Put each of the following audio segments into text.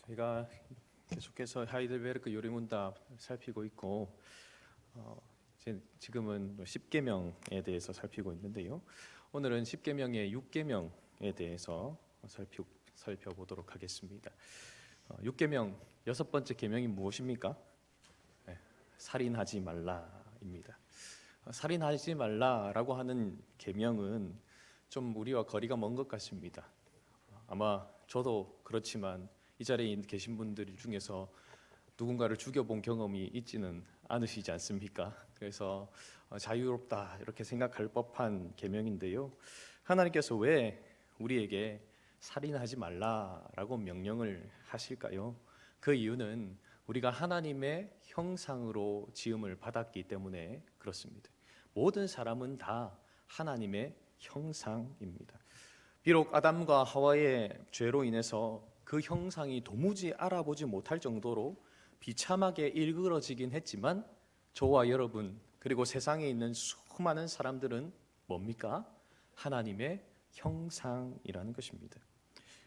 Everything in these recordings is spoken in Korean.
저희가 계속해서 하이델베르크 요리문답 살피고 있고 지금은 10계명에 대해서 살피고 있는데요. 오늘은 10계명의 6계명에 대해서 살펴보도록 하겠습니다. 6계명 여섯 번째 계명이 무엇입니까? 살인하지 말라입니다. 살인하지 말라라고 하는 계명은 좀 우리와 거리가 먼 것 같습니다. 아마 저도 그렇지만 이 자리에 계신 분들 중에서 누군가를 죽여본 경험이 있지는 않으시지 않습니까? 그래서 자유롭다 이렇게 생각할 법한 계명인데요. 하나님께서 왜 우리에게 살인하지 말라라고 명령을 하실까요? 그 이유는 우리가 하나님의 형상으로 지음을 받았기 때문에 그렇습니다. 모든 사람은 다 하나님의 형상입니다. 비록 아담과 하와의 죄로 인해서 그 형상이 도무지 알아보지 못할 정도로 비참하게 일그러지긴 했지만 저와 여러분 그리고 세상에 있는 수많은 사람들은 뭡니까? 하나님의 형상이라는 것입니다.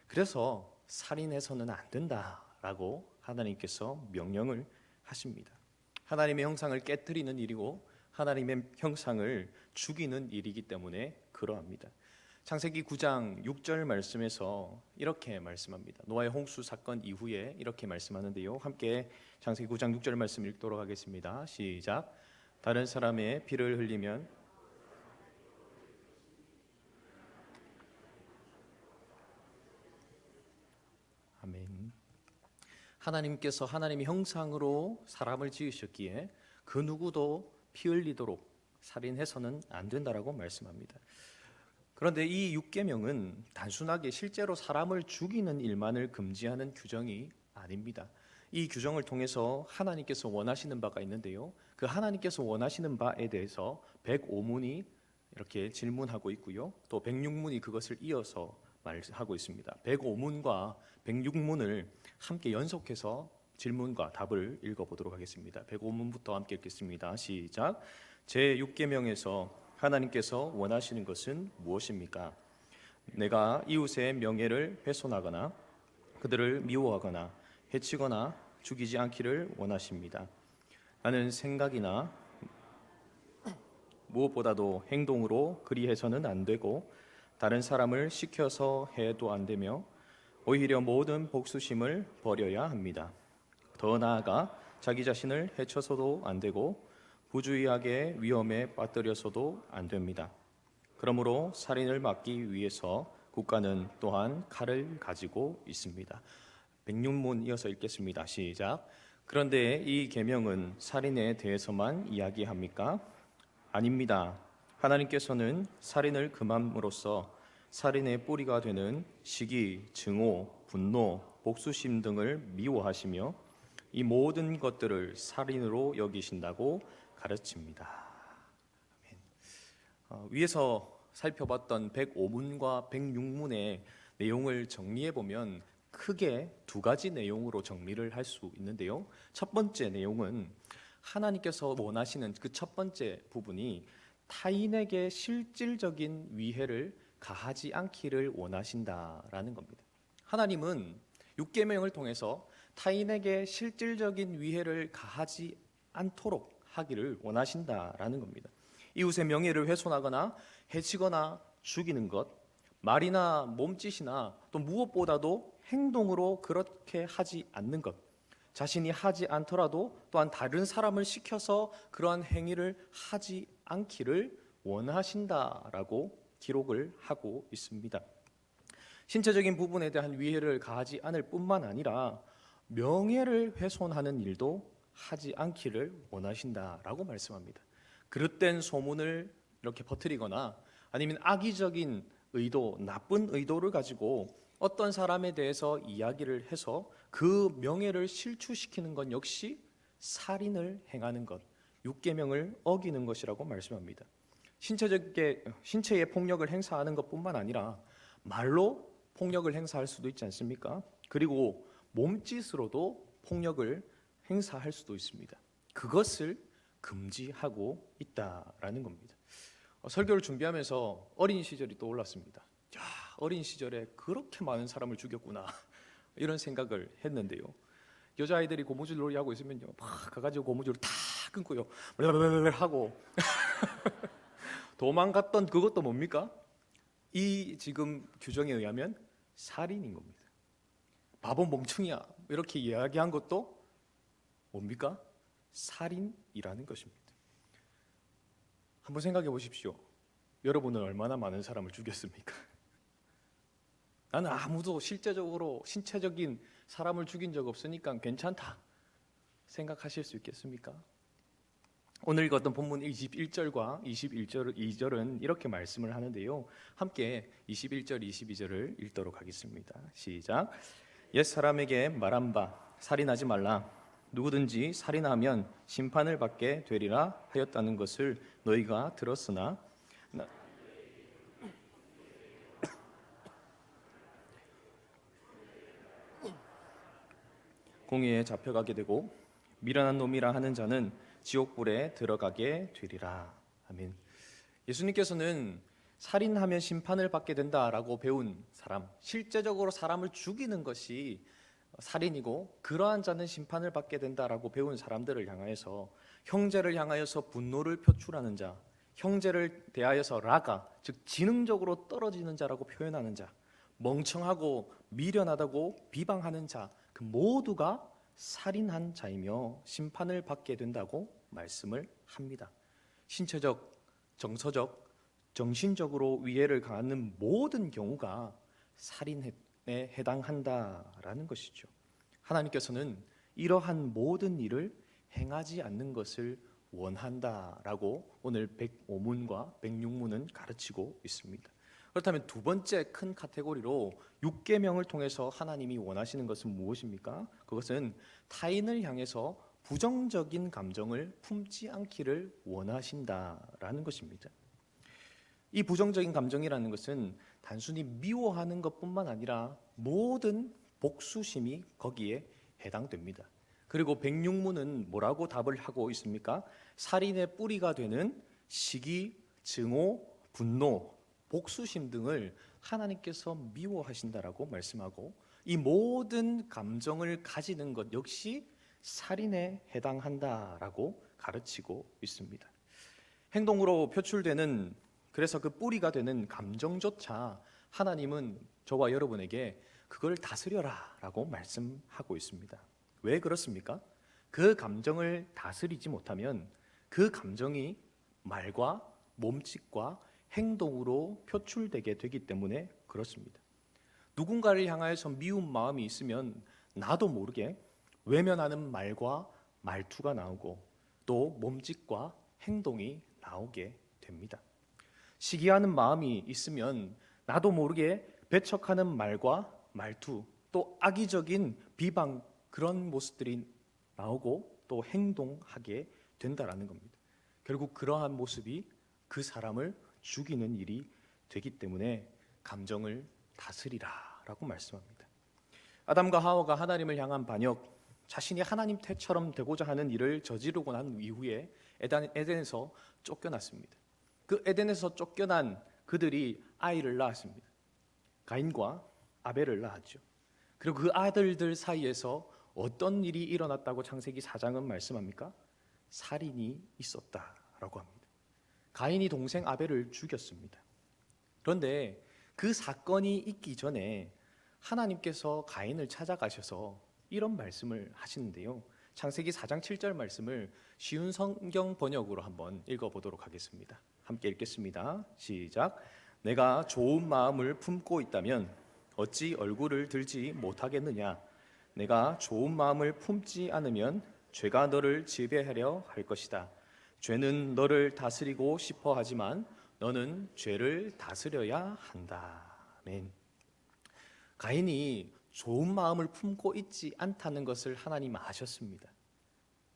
그래서 살인해서는 안 된다라고 하나님께서 명령을 하십니다. 하나님의 형상을 깨뜨리는 일이고 하나님의 형상을 죽이는 일이기 때문에 그러합니다. 창세기 9장 6절 말씀에서 이렇게 말씀합니다. 노아의 홍수 사건 이후에 이렇게 말씀하는데요. 함께 창세기 9장 6절 말씀 읽도록 하겠습니다. 시작. 다른 사람의 피를 흘리면 아멘. 하나님께서 하나님의 형상으로 사람을 지으셨기에 그 누구도 피 흘리도록 살인해서는 안 된다라고 말씀합니다. 그런데 이 6계명은 단순하게 실제로 사람을 죽이는 일만을 금지하는 규정이 아닙니다. 이 규정을 통해서 하나님께서 원하시는 바가 있는데요. 그 하나님께서 원하시는 바에 대해서 105문이 이렇게 질문하고 있고요. 또 106문이 그것을 이어서 말하고 있습니다. 105문과 106문을 함께 연속해서 질문과 답을 읽어보도록 하겠습니다. 105문부터 함께 읽겠습니다. 시작. 제6계명에서 하나님께서 원하시는 것은 무엇입니까? 내가 이웃의 명예를 훼손하거나 그들을 미워하거나 해치거나 죽이지 않기를 원하십니다. 나는 생각이나 무엇보다도 행동으로 그리해서는 안 되고 다른 사람을 시켜서 해도 안 되며 오히려 모든 복수심을 버려야 합니다. 더 나아가 자기 자신을 해쳐서도 안 되고 부주의하게 위험에 빠뜨려서도 안 됩니다. 그러므로 살인을 막기 위해서 국가는 또한 칼을 가지고 있습니다. 106문 이어서 읽겠습니다. 시작. 그런데 이 계명은 살인에 대해서만 이야기합니까? 아닙니다. 하나님께서는 살인을 금함으로써 살인의 뿌리가 되는 시기, 증오, 분노, 복수심 등을 미워하시며 이 모든 것들을 살인으로 여기신다고 가르칩니다. 위에서 살펴봤던 105문과 106문의 내용을 정리해 보면 크게 두 가지 내용으로 정리를 할 수 있는데요. 첫 번째 내용은 하나님께서 원하시는 그 첫 번째 부분이 타인에게 실질적인 위해를 가하지 않기를 원하신다라는 겁니다. 하나님은 6계명을 통해서 타인에게 실질적인 위해를 가하지 않도록 하기를 원하신다라는 겁니다. 이웃의 명예를 훼손하거나 해치거나 죽이는 것, 말이나 몸짓이나 또 무엇보다도 행동으로 그렇게 하지 않는 것, 자신이 하지 않더라도 또한 다른 사람을 시켜서 그러한 행위를 하지 않기를 원하신다라고 기록을 하고 있습니다. 신체적인 부분에 대한 위해를 가하지 않을 뿐만 아니라 명예를 훼손하는 일도 하지 않기를 원하신다라고 말씀합니다. 그릇된 소문을 이렇게 퍼뜨리거나 아니면 악의적인 의도, 나쁜 의도를 가지고 어떤 사람에 대해서 이야기를 해서 그 명예를 실추시키는 것 역시 살인을 행하는 것, 6계명을 어기는 것이라고 말씀합니다. 신체의 폭력을 행사하는 것뿐만 아니라 말로 폭력을 행사할 수도 있지 않습니까? 그리고 몸짓으로도 폭력을 행사할 수도 있습니다. 그것을 금지하고 있다라는 겁니다. 설교를 준비하면서 어린 시절이 떠올랐습니다. 야, 어린 시절에 그렇게 많은 사람을 죽였구나. 이런 생각을 했는데요. 여자아이들이 고무줄 놀이 하고 있으면요, 막 가가지고 고무줄을 다 끊고요, 하고 도망갔던 그것도 뭡니까? 이 지금 규정에 의하면 살인인 겁니다. 바보 멍충이야 이렇게 이야기한 것도 뭡니까? 살인이라는 것입니다. 한번 생각해 보십시오. 여러분은 얼마나 많은 사람을 죽였습니까? 나는 아무도 실제적으로 신체적인 사람을 죽인 적 없으니까 괜찮다 생각하실 수 있겠습니까? 오늘 읽었던 본문 21절과 22절은 이렇게 말씀을 하는데요, 함께 21절, 22절을 읽도록 하겠습니다. 시작. 옛사람에게 말한 바 살인하지 말라. 누구든지 살인하면 심판을 받게 되리라 하였다는 것을 너희가 들었으나 공의에 잡혀가게 되고 미련한 놈이라 하는 자는 지옥불에 들어가게 되리라. 아멘. 예수님께서는 살인하면 심판을 받게 된다라고 배운 사람, 실제적으로 사람을 죽이는 것이 살인이고 그러한 자는 심판을 받게 된다라고 배운 사람들을 향하여서, 형제를 향하여서 분노를 표출하는 자, 형제를 대하여서 라가, 즉 지능적으로 떨어지는 자라고 표현하는 자, 멍청하고 미련하다고 비방하는 자, 그 모두가 살인한 자이며 심판을 받게 된다고 말씀을 합니다. 신체적, 정서적, 정신적으로 위해를 가하는 모든 경우가 살인에 해당한다라는 것이죠. 하나님께서는 이러한 모든 일을 행하지 않는 것을 원한다라고 오늘 105문과 106문은 가르치고 있습니다. 그렇다면 두 번째 큰 카테고리로 6계명을 통해서 하나님이 원하시는 것은 무엇입니까? 그것은 타인을 향해서 부정적인 감정을 품지 않기를 원하신다라는 것입니다. 이 부정적인 감정이라는 것은 단순히 미워하는 것뿐만 아니라 모든 복수심이 거기에 해당됩니다. 그리고 106문은 뭐라고 답을 하고 있습니까? 살인의 뿌리가 되는 시기, 증오, 분노, 복수심 등을 하나님께서 미워하신다라고 말씀하고, 이 모든 감정을 가지는 것 역시 살인에 해당한다라고 가르치고 있습니다. 행동으로 표출되는, 그래서 그 뿌리가 되는 감정조차 하나님은 저와 여러분에게 그걸 다스려라 라고 말씀하고 있습니다. 왜 그렇습니까? 그 감정을 다스리지 못하면 그 감정이 말과 몸짓과 행동으로 표출되게 되기 때문에 그렇습니다. 누군가를 향하여서 미운 마음이 있으면 나도 모르게 외면하는 말과 말투가 나오고 또 몸짓과 행동이 나오게 됩니다. 시기하는 마음이 있으면 나도 모르게 배척하는 말과 말투, 또 악의적인 비방, 그런 모습들이 나오고 또 행동하게 된다라는 겁니다. 결국 그러한 모습이 그 사람을 죽이는 일이 되기 때문에 감정을 다스리라라고 말씀합니다. 아담과 하와가 하나님을 향한 반역, 자신이 하나님 태처럼 되고자 하는 일을 저지르고 난 이후에 에덴에서 쫓겨났습니다. 그 에덴에서 쫓겨난 그들이 아이를 낳았습니다. 가인과 아벨을 낳았죠. 그리고 그 아들들 사이에서 어떤 일이 일어났다고 창세기 4장은 말씀합니까? 살인이 있었다라고 합니다. 가인이 동생 아벨을 죽였습니다. 그런데 그 사건이 있기 전에 하나님께서 가인을 찾아가셔서 이런 말씀을 하시는데요, 창세기 4장 7절 말씀을 쉬운 성경 번역으로 한번 읽어보도록 하겠습니다. 함께 읽겠습니다. 시작. 내가 좋은 마음을 품고 있다면 어찌 얼굴을 들지 못하겠느냐? 내가 좋은 마음을 품지 않으면 죄가 너를 지배하려 할 것이다. 죄는 너를 다스리고 싶어 하지만 너는 죄를 다스려야 한다. 아멘. 가인이 좋은 마음을 품고 있지 않다는 것을 하나님 아셨습니다.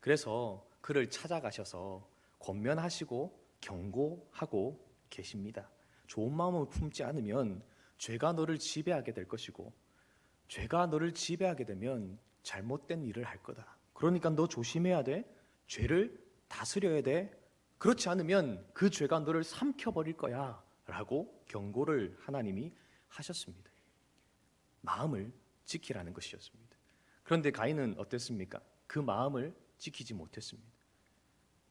그래서 그를 찾아가셔서 권면하시고 경고하고 계십니다. 좋은 마음을 품지 않으면 죄가 너를 지배하게 될 것이고, 죄가 너를 지배하게 되면 잘못된 일을 할 거다. 그러니까 너 조심해야 돼. 죄를 다스려야 돼. 그렇지 않으면 그 죄가 너를 삼켜버릴 거야 라고 경고를 하나님이 하셨습니다. 마음을 지키라는 것이었습니다. 그런데 가인은 어땠습니까? 그 마음을 지키지 못했습니다.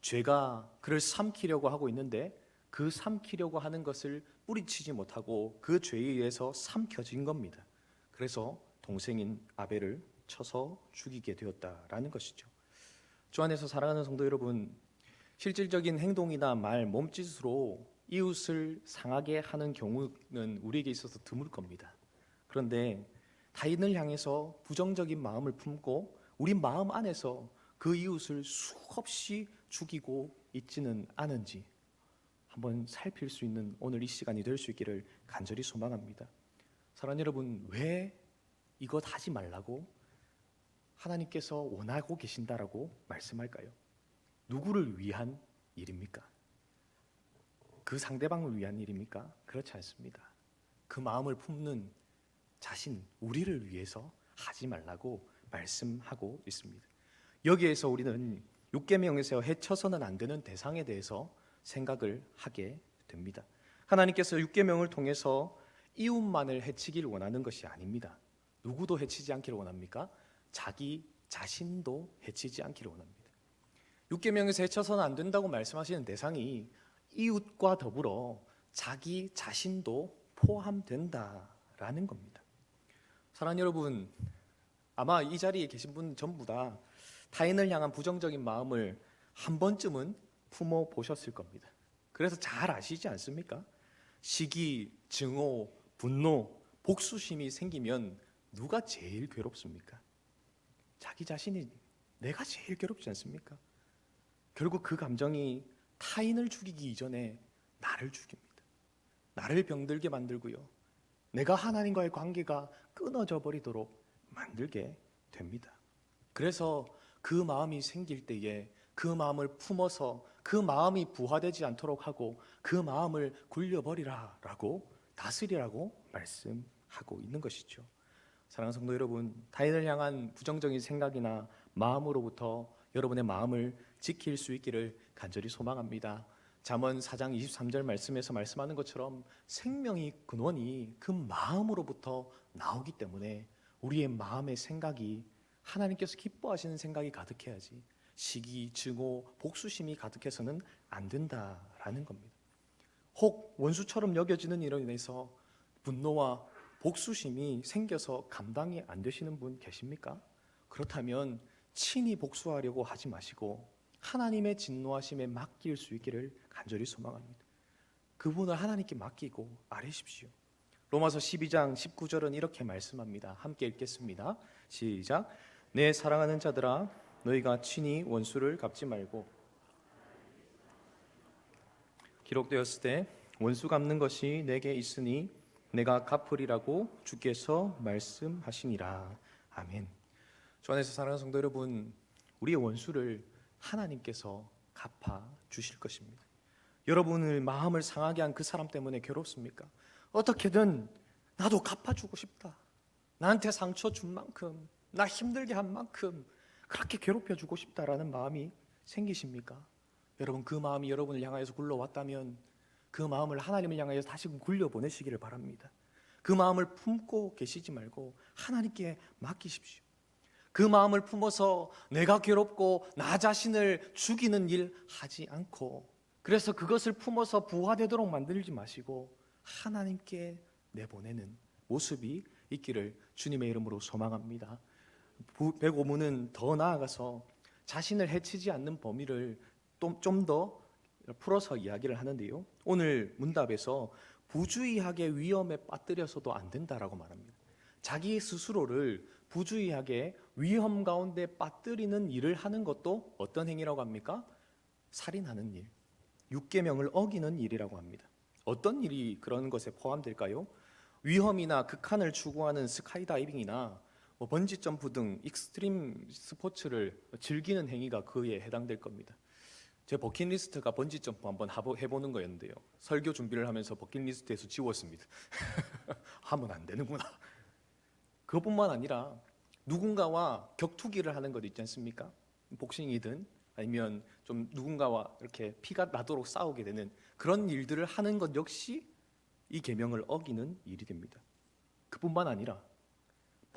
죄가 그를 삼키려고 하고 있는데 그 삼키려고 하는 것을 뿌리치지 못하고 그 죄에 의해서 삼켜진 겁니다. 그래서 동생인 아벨을 쳐서 죽이게 되었다라는 것이죠. 주 안에서 사랑하는 성도 여러분, 실질적인 행동이나 말, 몸짓으로 이웃을 상하게 하는 경우는 우리에게 있어서 드물 겁니다. 그런데 타인을 향해서 부정적인 마음을 품고 우리 마음 안에서 그 이웃을 수없이 죽이고 있지는 않은지 한번 살필 수 있는 오늘 이 시간이 될 수 있기를 간절히 소망합니다. 사랑하는 여러분, 왜 이것 하지 말라고 하나님께서 원하고 계신다라고 말씀할까요? 누구를 위한 일입니까? 그 상대방을 위한 일입니까? 그렇지 않습니다. 그 마음을 품는 자신, 우리를 위해서 하지 말라고 말씀하고 있습니다. 여기에서 우리는 6계명에서 해쳐서는 안 되는 대상에 대해서 생각을 하게 됩니다. 하나님께서 6계명을 통해서 이웃만을 해치길 원하는 것이 아닙니다. 누구도 해치지 않기를 원합니까? 자기 자신도 해치지 않기를 원합니다. 6계명에서 해쳐서는 안 된다고 말씀하시는 대상이 이웃과 더불어 자기 자신도 포함된다라는 겁니다. 사랑하는 여러분, 아마 이 자리에 계신 분 전부 다 타인을 향한 부정적인 마음을 한 번쯤은 품어 보셨을 겁니다. 그래서 잘 아시지 않습니까? 시기, 증오, 분노, 복수심이 생기면 누가 제일 괴롭습니까? 자기 자신이 내가 제일 괴롭지 않습니까? 결국 그 감정이 타인을 죽이기 이전에 나를 죽입니다. 나를 병들게 만들고요. 내가 하나님과의 관계가 끊어져 버리도록 만들게 됩니다. 그래서 그 마음이 생길 때에 그 마음을 품어서 그 마음이 부화되지 않도록 하고 그 마음을 굴려버리라 라고 다스리라고 말씀하고 있는 것이죠. 사랑하는 성도 여러분, 타인을 향한 부정적인 생각이나 마음으로부터 여러분의 마음을 지킬 수 있기를 간절히 소망합니다. 잠언 4장 23절 말씀에서 말씀하는 것처럼 생명의 근원이 그 마음으로부터 나오기 때문에 우리의 마음의 생각이 하나님께서 기뻐하시는 생각이 가득해야지 시기, 증오, 복수심이 가득해서는 안 된다라는 겁니다. 혹 원수처럼 여겨지는 일로 인해서 분노와 복수심이 생겨서 감당이 안 되시는 분 계십니까? 그렇다면 친히 복수하려고 하지 마시고 하나님의 진노하심에 맡길 수 있기를 간절히 소망합니다. 그분을 하나님께 맡기고 아뢰십시오. 로마서 12장 19절은 이렇게 말씀합니다. 함께 읽겠습니다. 시작. 내 사랑하는 자들아, 너희가 친히 원수를 갚지 말고 기록되었을 때 원수 갚는 것이 내게 있으니 내가 갚으리라고 주께서 말씀하시니라. 아멘. 주 안에서 사랑하는 성도 여러분, 우리의 원수를 하나님께서 갚아 주실 것입니다. 여러분을 마음을 상하게 한 그 사람 때문에 괴롭습니까? 어떻게든 나도 갚아주고 싶다. 나한테 상처 준 만큼, 나 힘들게 한 만큼 그렇게 괴롭혀주고 싶다라는 마음이 생기십니까? 여러분, 그 마음이 여러분을 향하여서 굴러왔다면 그 마음을 하나님을 향하여서 다시금 굴려보내시기를 바랍니다. 그 마음을 품고 계시지 말고 하나님께 맡기십시오. 그 마음을 품어서 내가 괴롭고 나 자신을 죽이는 일 하지 않고, 그래서 그것을 품어서 부화되도록 만들지 마시고 하나님께 내보내는 모습이 있기를 주님의 이름으로 소망합니다. 105문은 더 나아가서 자신을 해치지 않는 범위를 좀 더 풀어서 이야기를 하는데요, 오늘 문답에서 부주의하게 위험에 빠뜨려서도 안 된다라고 말합니다. 자기 스스로를 부주의하게 위험 가운데 빠뜨리는 일을 하는 것도 어떤 행위라고 합니까? 살인하는 일, 6계명을 어기는 일이라고 합니다. 어떤 일이 그런 것에 포함될까요? 위험이나 극한을 추구하는 스카이다이빙이나 번지점프 등 익스트림 스포츠를 즐기는 행위가 그에 해당될 겁니다. 제 버킷리스트가 번지점프 한번 해보는 거였는데요, 설교 준비를 하면서 버킷리스트에서 지웠습니다. 하면 안 되는구나. 그것뿐만 아니라 누군가와 격투기를 하는 것 있지 않습니까? 복싱이든 아니면 좀 누군가와 이렇게 피가 나도록 싸우게 되는 그런 일들을 하는 것 역시 이 계명을 어기는 일이 됩니다. 그뿐만 아니라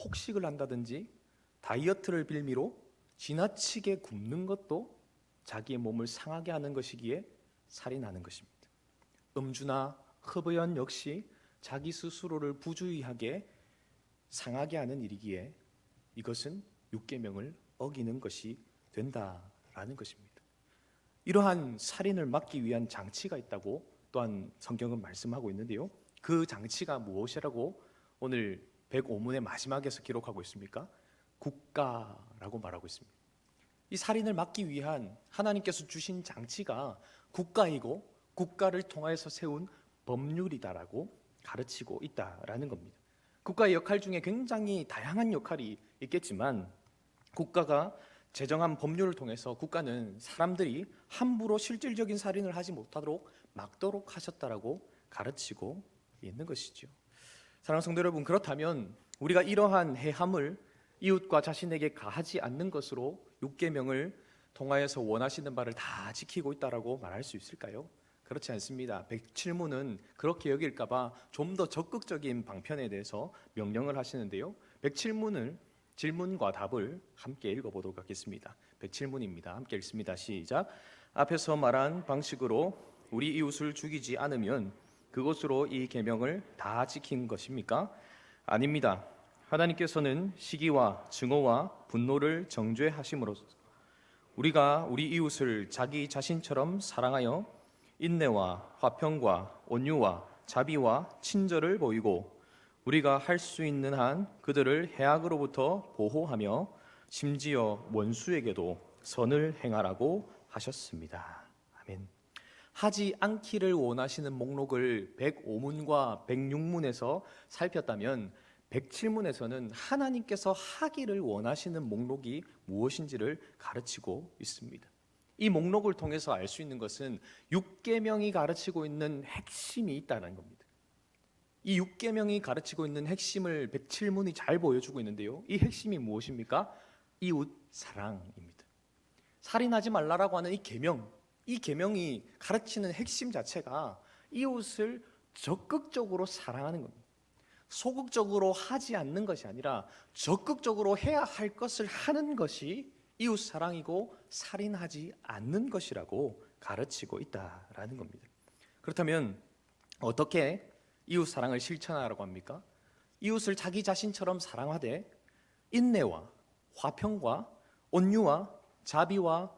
폭식을 한다든지 다이어트를 빌미로 지나치게 굶는 것도 자기의 몸을 상하게 하는 것이기에 살인하는 것입니다. 음주나 흡연 역시 자기 스스로를 부주의하게 상하게 하는 일이기에 이것은 육계명을 어기는 것이 된다라는 것입니다. 이러한 살인을 막기 위한 장치가 있다고 또한 성경은 말씀하고 있는데요. 그 장치가 무엇이라고 오늘 105문의 마지막에서 기록하고 있습니까? 국가라고 말하고 있습니다. 이 살인을 막기 위한 하나님께서 주신 장치가 국가이고 국가를 통하여서 세운 법률이다라고 가르치고 있다라는 겁니다. 국가의 역할 중에 굉장히 다양한 역할이 있겠지만 국가가 제정한 법률을 통해서 국가는 사람들이 함부로 실질적인 살인을 하지 못하도록 막도록 하셨다라고 가르치고 있는 것이죠. 사랑하는 성도 여러분, 그렇다면 우리가 이러한 해함을 이웃과 자신에게 가하지 않는 것으로 육계명을 통하여서 원하시는 바를 다 지키고 있다라고 말할 수 있을까요? 그렇지 않습니다. 107문은 그렇게 여길까봐 좀 더 적극적인 방편에 대해서 명령을 하시는데요. 107문을 질문과 답을 함께 읽어보도록 하겠습니다. 107문입니다. 함께 읽습니다. 시작. 앞에서 말한 방식으로 우리 이웃을 죽이지 않으면 그것으로 이 계명을 다 지킨 것입니까? 아닙니다. 하나님께서는 시기와 증오와 분노를 정죄하심으로써 우리가 우리 이웃을 자기 자신처럼 사랑하여 인내와 화평과 온유와 자비와 친절을 보이고 우리가 할 수 있는 한 그들을 해악으로부터 보호하며 심지어 원수에게도 선을 행하라고 하셨습니다. 아멘. 하지 않기를 원하시는 목록을 105문과 106문에서 살폈다면 107문에서는 하나님께서 하기를 원하시는 목록이 무엇인지를 가르치고 있습니다. 이 목록을 통해서 알 수 있는 것은 6계명이 가르치고 있는 핵심이 있다는 겁니다. 이 6계명이 가르치고 있는 핵심을 107문이 잘 보여주고 있는데요. 이 핵심이 무엇입니까? 이웃 사랑입니다. 살인하지 말라라고 하는 이 계명, 이 계명이 가르치는 핵심 자체가 이웃을 적극적으로 사랑하는 겁니다. 소극적으로 하지 않는 것이 아니라 적극적으로 해야 할 것을 하는 것이 이웃 사랑이고 살인하지 않는 것이라고 가르치고 있다라는 겁니다. 그렇다면 어떻게 이웃 사랑을 실천하라고 합니까? 이웃을 자기 자신처럼 사랑하되 인내와 화평과 온유와 자비와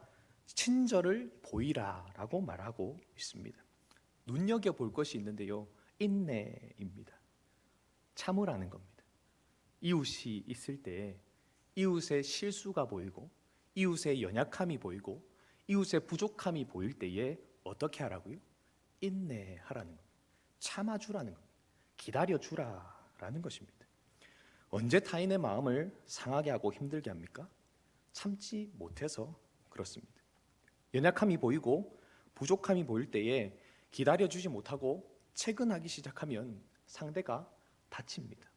친절을 보이라라고 말하고 있습니다. 눈여겨볼 것이 있는데요. 인내입니다. 참으라는 겁니다. 이웃이 있을 때 이웃의 실수가 보이고 이웃의 연약함이 보이고 이웃의 부족함이 보일 때에 어떻게 하라고요? 인내하라는 겁니다. 참아주라는 겁니다. 기다려주라라는 것입니다. 언제 타인의 마음을 상하게 하고 힘들게 합니까? 참지 못해서 그렇습니다. 연약함이 보이고 부족함이 보일 때에 기다려주지 못하고 채근하기 시작하면 상대가 다칩니다.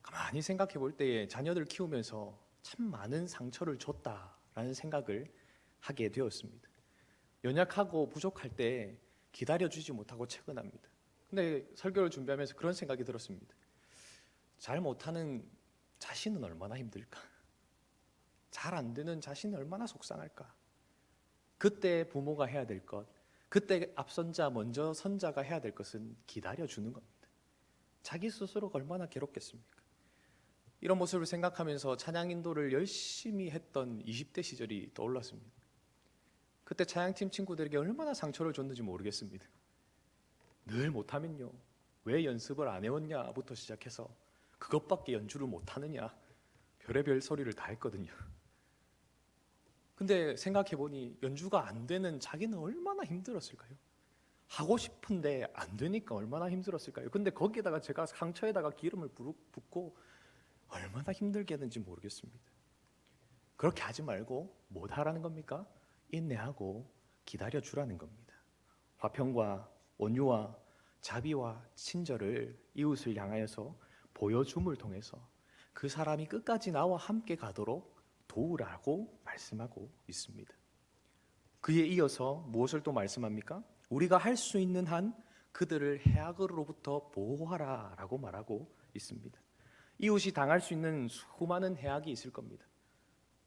가만히 생각해 볼 때에 자녀들 키우면서 참 많은 상처를 줬다라는 생각을 하게 되었습니다. 연약하고 부족할 때 기다려주지 못하고 채근합니다. 근데 설교를 준비하면서 그런 생각이 들었습니다. 잘 못하는 자신은 얼마나 힘들까? 잘 안 되는 자신은 얼마나 속상할까? 그때 부모가 해야 될 것, 그때 앞선자 먼저 선자가 해야 될 것은 기다려주는 겁니다. 자기 스스로가 얼마나 괴롭겠습니까? 이런 모습을 생각하면서 찬양 인도를 열심히 했던 20대 시절이 떠올랐습니다. 그때 찬양팀 친구들에게 얼마나 상처를 줬는지 모르겠습니다. 늘 못하면요, 왜 연습을 안 해왔냐부터 시작해서 그것밖에 연주를 못하느냐 별의별 소리를 다 했거든요. 근데 생각해보니 연주가 안 되는 자기는 얼마나 힘들었을까요? 하고 싶은데 안 되니까 얼마나 힘들었을까요? 근데 거기에다가 제가 상처에다가 기름을 붓고 얼마나 힘들게 했는지 모르겠습니다. 그렇게 하지 말고 뭐 하라는 겁니까? 인내하고 기다려주라는 겁니다. 화평과 온유와 자비와 친절을 이웃을 향하여서 보여줌을 통해서 그 사람이 끝까지 나와 함께 가도록 도우라고 말씀하고 있습니다. 그에 이어서 무엇을 또 말씀합니까? 우리가 할 수 있는 한 그들을 해악으로부터 보호하라라고 말하고 있습니다. 이웃이 당할 수 있는 수많은 해악이 있을 겁니다.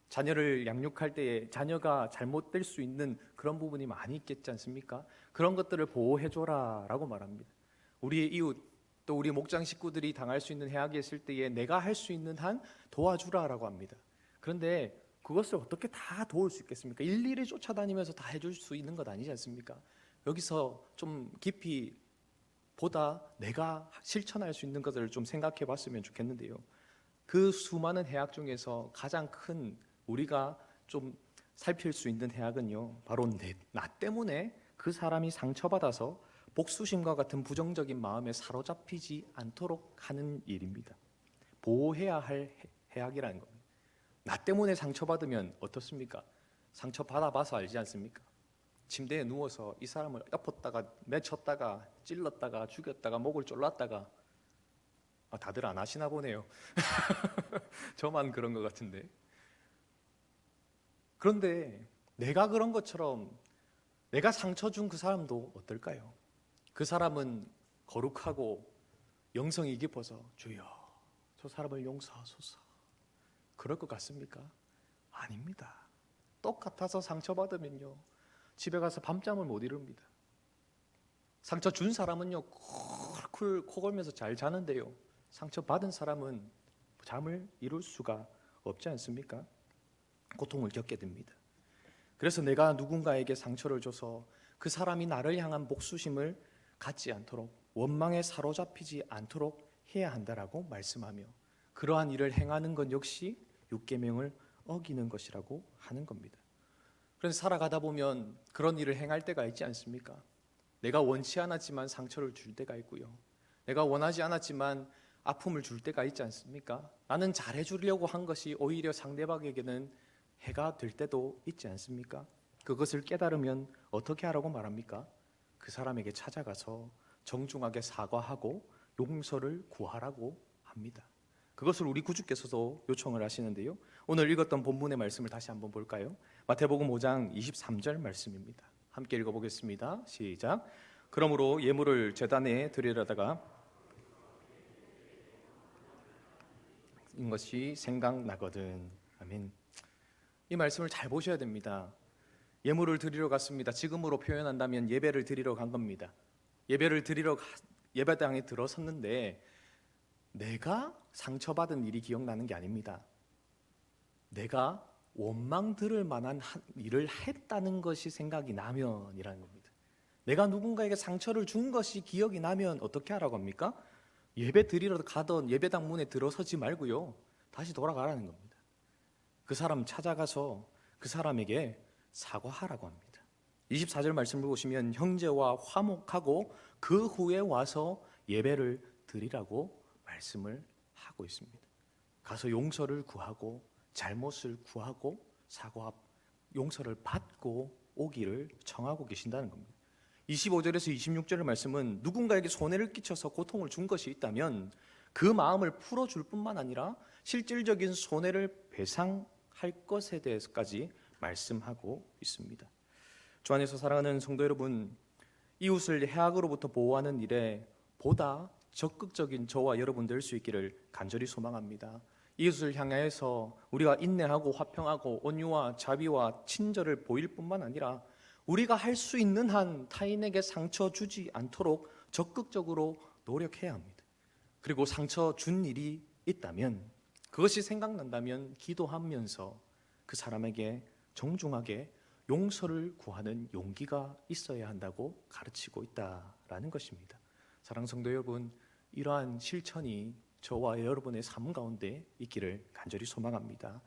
자녀를 양육할 때에 자녀가 잘못될 수 있는 그런 부분이 많이 있겠지 않습니까? 그런 것들을 보호해줘라 라고 말합니다. 우리의 이웃, 또 우리 목장 식구들이 당할 수 있는 해악이 있을 때에 내가 할 수 있는 한 도와주라 라고 합니다. 그런데 그것을 어떻게 다 도울 수 있겠습니까? 일일이 쫓아다니면서 다 해줄 수 있는 것 아니지 않습니까? 여기서 좀 깊이 보다 내가 실천할 수 있는 것들을 좀 생각해 봤으면 좋겠는데요. 그 수많은 해악 중에서 가장 큰 우리가 좀 살필 수 있는 해악은요, 바로 나 때문에 그 사람이 상처받아서 복수심과 같은 부정적인 마음에 사로잡히지 않도록 하는 일입니다. 보호해야 할 해악이라는 겁니다. 나 때문에 상처받으면 어떻습니까? 상처받아봐서 알지 않습니까? 침대에 누워서 이 사람을 엎었다가 맺혔다가 찔렀다가 죽였다가 목을 졸랐다가, 다들 안 하시나 보네요. 저만 그런 것 같은데. 그런데 내가 그런 것처럼 내가 상처 준 그 사람도 어떨까요? 그 사람은 거룩하고 영성이 깊어서 주여 저 사람을 용서하소서 그럴 것 같습니까? 아닙니다. 똑같아서 상처받으면요 집에 가서 밤잠을 못 이룹니다. 상처 준 사람은요 쿨쿨 코 골면서 잘 자는데요 상처 받은 사람은 잠을 이룰 수가 없지 않습니까? 고통을 겪게 됩니다. 그래서 내가 누군가에게 상처를 줘서 그 사람이 나를 향한 복수심을 갖지 않도록, 원망에 사로잡히지 않도록 해야 한다라고 말씀하며, 그러한 일을 행하는 것 역시 율계명을 어기는 것이라고 하는 겁니다. 그래서 살아가다 보면 그런 일을 행할 때가 있지 않습니까? 내가 원치 않았지만 상처를 줄 때가 있고요, 내가 원하지 않았지만 아픔을 줄 때가 있지 않습니까? 나는 잘해주려고 한 것이 오히려 상대방에게는 해가 될 때도 있지 않습니까? 그것을 깨달으면 어떻게 하라고 말합니까? 그 사람에게 찾아가서 정중하게 사과하고 용서를 구하라고 합니다. 그것을 우리 구주께서도 요청을 하시는데요, 오늘 읽었던 본문의 말씀을 다시 한번 볼까요? 마태복음 5장 23절 말씀입니다. 함께 읽어보겠습니다. 시작. 그러므로 예물을 제단에 드리려다가 인 것이 생각나거든. 아멘. 이 말씀을 잘 보셔야 됩니다. 예물을 드리러 갔습니다. 지금으로 표현한다면 예배를 드리러 간 겁니다. 예배를 드리러 예배당에 들어섰는데 내가 상처받은 일이 기억나는 게 아닙니다. 내가 원망 들을 만한 일을 했다는 것이 생각이 나면이라는 겁니다. 내가 누군가에게 상처를 준 것이 기억이 나면 어떻게 하라고 합니까? 예배 드리러 가던 예배당 문에 들어서지 말고요, 다시 돌아가라는 겁니다. 그 사람 찾아가서 그 사람에게 사과하라고 합니다. 24절 말씀을 보시면 형제와 화목하고 그 후에 와서 예배를 드리라고 말씀을 하고 있습니다. 가서 용서를 구하고 잘못을 구하고 사과, 용서를 받고 오기를 청하고 계신다는 겁니다. 25절에서 26절의 말씀은 누군가에게 손해를 끼쳐서 고통을 준 것이 있다면 그 마음을 풀어줄 뿐만 아니라 실질적인 손해를 배상할 것에 대해서까지 말씀하고 있습니다. 주 안에서 사랑하는 성도 여러분, 이웃을 해악으로부터 보호하는 일에 보다 적극적인 저와 여러분 될 수 있기를 간절히 소망합니다. 이웃을 향해서 우리가 인내하고 화평하고 온유와 자비와 친절을 보일 뿐만 아니라 우리가 할 수 있는 한 타인에게 상처 주지 않도록 적극적으로 노력해야 합니다. 그리고 상처 준 일이 있다면, 그것이 생각난다면 기도하면서 그 사람에게 정중하게 용서를 구하는 용기가 있어야 한다고 가르치고 있다라는 것입니다. 사랑하는 성도 여러분, 이러한 실천이 저와 여러분의 삶 가운데 있기를 간절히 소망합니다.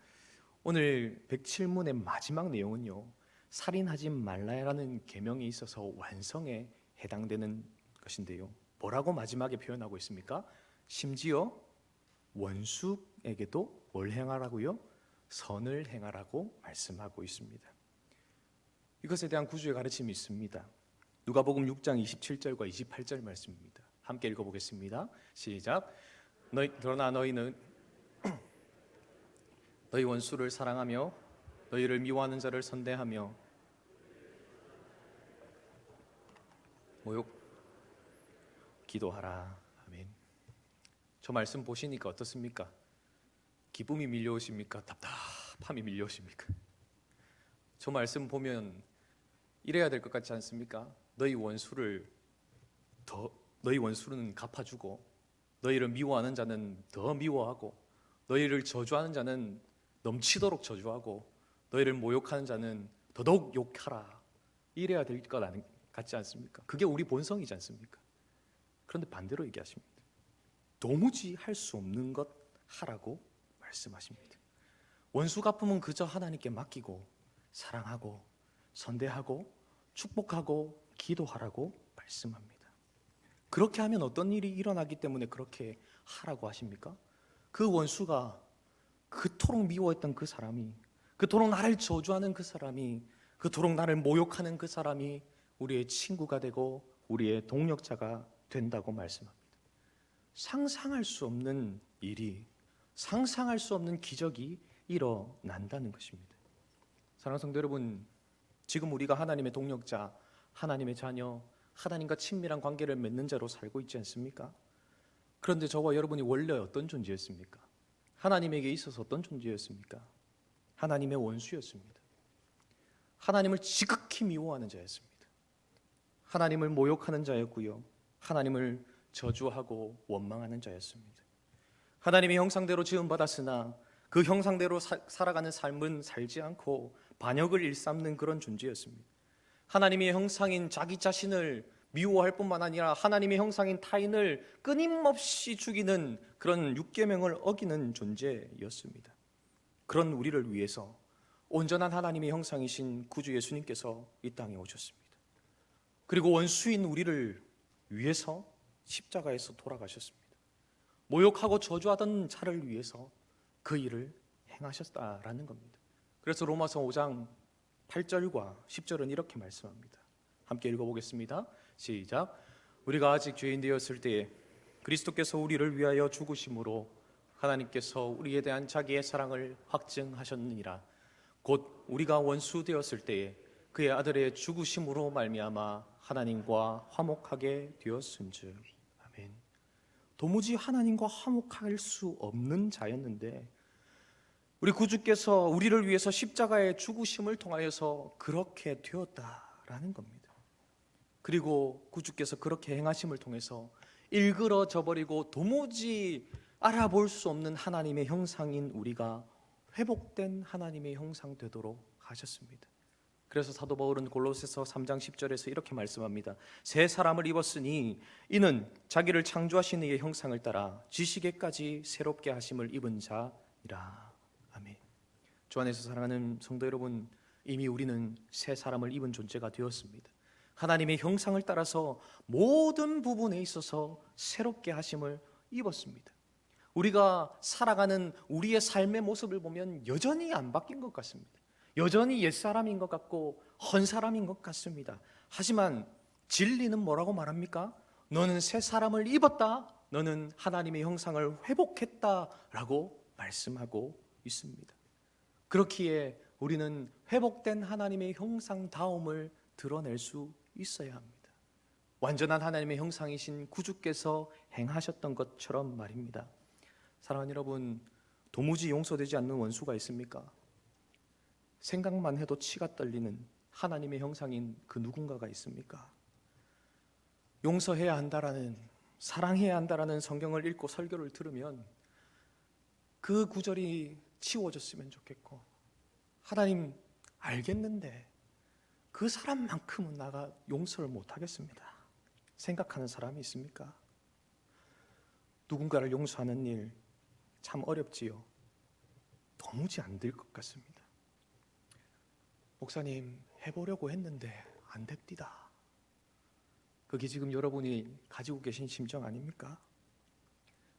오늘 107문의 마지막 내용은요, 살인하지 말라라는 계명이 있어서 완성에 해당되는 것인데요, 뭐라고 마지막에 표현하고 있습니까? 심지어 원수에게도 뭘 행하라고요? 선을 행하라고 말씀하고 있습니다. 이것에 대한 구주의 가르침이 있습니다. 누가복음 6장 27절과 28절 말씀입니다. 함께 읽어보겠습니다. 시작. 그러나 너희는 너희 원수를 사랑하며 너희를 미워하는 자를 선대하며 기도하라. 아멘. 저 말씀 보시니까 어떻습니까? 기쁨이 밀려오십니까? 답답함이 밀려오십니까? 저 말씀 보면 이래야 될 것 같지 않습니까? 너희 원수는 갚아주고, 너희를 미워하는 자는 더 미워하고, 너희를 저주하는 자는 넘치도록 저주하고, 너희를 모욕하는 자는 더더욱 욕하라. 이래야 될 것 같지 않습니까? 그게 우리 본성이지 않습니까? 그런데 반대로 얘기하십니다. 도무지 할 수 없는 것 하라고 말씀하십니다. 원수 갚음은 그저 하나님께 맡기고 사랑하고 선대하고 축복하고 기도하라고 말씀합니다. 그렇게 하면 어떤 일이 일어나기 때문에 그렇게 하라고 하십니까? 그 원수가 그토록 미워했던 그 사람이, 그토록 나를 저주하는 그 사람이, 그토록 나를 모욕하는 그 사람이 우리의 친구가 되고 우리의 동력자가 된다고 말씀합니다. 상상할 수 없는 일이, 상상할 수 없는 기적이 일어난다는 것입니다. 사랑하는 성도 여러분, 지금 우리가 하나님의 동력자, 하나님의 자녀, 하나님과 친밀한 관계를 맺는 자로 살고 있지 않습니까? 그런데 저와 여러분이 원래 어떤 존재였습니까? 하나님에게 있어서 어떤 존재였습니까? 하나님의 원수였습니다. 하나님을 지극히 미워하는 자였습니다. 하나님을 모욕하는 자였고요, 하나님을 저주하고 원망하는 자였습니다. 하나님의 형상대로 지음받았으나 그 형상대로 살아가는 삶은 살지 않고 반역을 일삼는 그런 존재였습니다. 하나님의 형상인 자기 자신을 미워할 뿐만 아니라 하나님의 형상인 타인을 끊임없이 죽이는 그런 육계명을 어기는 존재였습니다. 그런 우리를 위해서 온전한 하나님의 형상이신 구주 예수님께서 이 땅에 오셨습니다. 그리고 원수인 우리를 위해서 십자가에서 돌아가셨습니다. 모욕하고 저주하던 자를 위해서 그 일을 행하셨다라는 겁니다. 그래서 로마서 5장 8절과 10절은 이렇게 말씀합니다. 함께 읽어보겠습니다. 시작. 우리가 아직 죄인 되었을 때에 그리스도께서 우리를 위하여 죽으심으로 하나님께서 우리에 대한 자기의 사랑을 확증하셨느니라. 곧 우리가 원수 되었을 때에 그의 아들의 죽으심으로 말미암아 하나님과 화목하게 되었은즉. 아멘. 도무지 하나님과 화목할 수 없는 자였는데 우리 구주께서 우리를 위해서 십자가의 죽으심을 통하여서 그렇게 되었다라는 겁니다. 그리고 구주께서 그렇게 행하심을 통해서 일그러져 버리고 도무지 알아볼 수 없는 하나님의 형상인 우리가 회복된 하나님의 형상 되도록 하셨습니다. 그래서 사도 바울은 골로새서 3장 10절에서 이렇게 말씀합니다. 새 사람을 입었으니 이는 자기를 창조하신 이의 형상을 따라 지식에까지 새롭게 하심을 입은 자이라. 아멘. 주 안에서 사랑하는 성도 여러분, 이미 우리는 새 사람을 입은 존재가 되었습니다. 하나님의 형상을 따라서 모든 부분에 있어서 새롭게 하심을 입었습니다. 우리가 살아가는 우리의 삶의 모습을 보면 여전히 안 바뀐 것 같습니다. 여전히 옛사람인 것 같고 헌사람인 것 같습니다. 하지만 진리는 뭐라고 말합니까? 너는 새 사람을 입었다. 너는 하나님의 형상을 회복했다라고 말씀하고 있습니다. 그렇기에 우리는 회복된 하나님의 형상다움을 드러낼 수 있어야 합니다. 완전한 하나님의 형상이신 구주께서 행하셨던 것처럼 말입니다. 사랑하는 여러분, 도무지 용서되지 않는 원수가 있습니까? 생각만 해도 치가 떨리는 하나님의 형상인 그 누군가가 있습니까? 용서해야 한다라는, 사랑해야 한다라는 성경을 읽고 설교를 들으면 그 구절이 치워졌으면 좋겠고, 하나님 알겠는데 그 사람만큼은 나가 용서를 못하겠습니다 생각하는 사람이 있습니까? 누군가를 용서하는 일 참 어렵지요. 도무지 안 될 것 같습니다. 목사님, 해보려고 했는데 안 됩니다. 그게 지금 여러분이 가지고 계신 심정 아닙니까?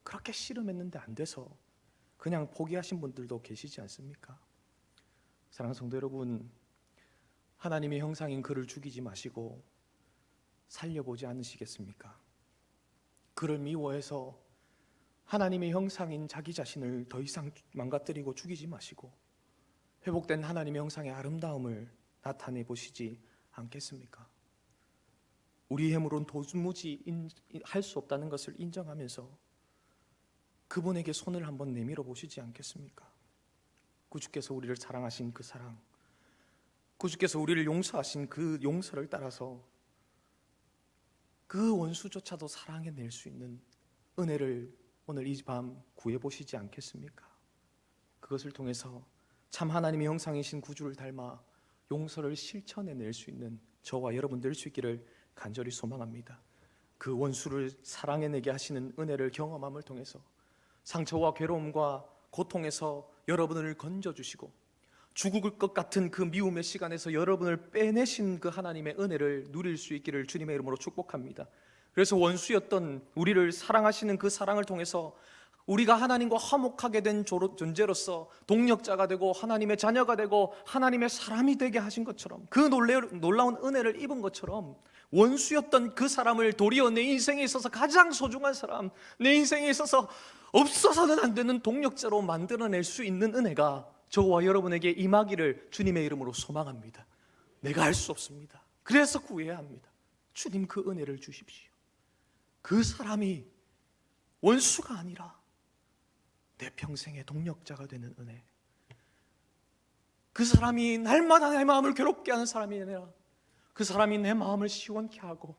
그렇게 씨름했는데 안 돼서 그냥 포기하신 분들도 계시지 않습니까? 사랑하는 성도 여러분, 하나님의 형상인 그를 죽이지 마시고 살려보지 않으시겠습니까? 그를 미워해서 하나님의 형상인 자기 자신을 더 이상 망가뜨리고 죽이지 마시고 회복된 하나님의 형상의 아름다움을 나타내 보시지 않겠습니까? 우리 힘으로는 도무지 할 수 없다는 것을 인정하면서 그분에게 손을 한번 내밀어 보시지 않겠습니까? 구주께서 우리를 사랑하신 그 사랑, 구주께서 우리를 용서하신 그 용서를 따라서 그 원수조차도 사랑해낼 수 있는 은혜를 오늘 이 밤 구해보시지 않겠습니까? 그것을 통해서 참 하나님의 형상이신 구주를 닮아 용서를 실천해낼 수 있는 저와 여러분 될 수 있기를 간절히 소망합니다. 그 원수를 사랑해내게 하시는 은혜를 경험함을 통해서 상처와 괴로움과 고통에서 여러분을 건져주시고 죽을 것 같은 그 미움의 시간에서 여러분을 빼내신 그 하나님의 은혜를 누릴 수 있기를 주님의 이름으로 축복합니다. 그래서 원수였던 우리를 사랑하시는 그 사랑을 통해서 우리가 하나님과 화목하게 된 존재로서 동력자가 되고 하나님의 자녀가 되고 하나님의 사람이 되게 하신 것처럼, 그 놀라운 은혜를 입은 것처럼 원수였던 그 사람을 도리어 내 인생에 있어서 가장 소중한 사람, 내 인생에 있어서 없어서는 안 되는 동력자로 만들어낼 수 있는 은혜가 저와 여러분에게 임하기를 주님의 이름으로 소망합니다. 내가 할 수 없습니다. 그래서 구해야 합니다. 주님 그 은혜를 주십시오. 그 사람이 원수가 아니라 내 평생의 동력자가 되는 은혜, 그 사람이 날마다 내 마음을 괴롭게 하는 사람이 아니라 그 사람이 내 마음을 시원케 하고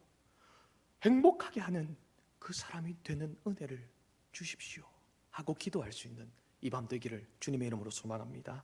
행복하게 하는 그 사람이 되는 은혜를 주십시오 하고 기도할 수 있는 이 밤 되기를 주님의 이름으로 소망합니다.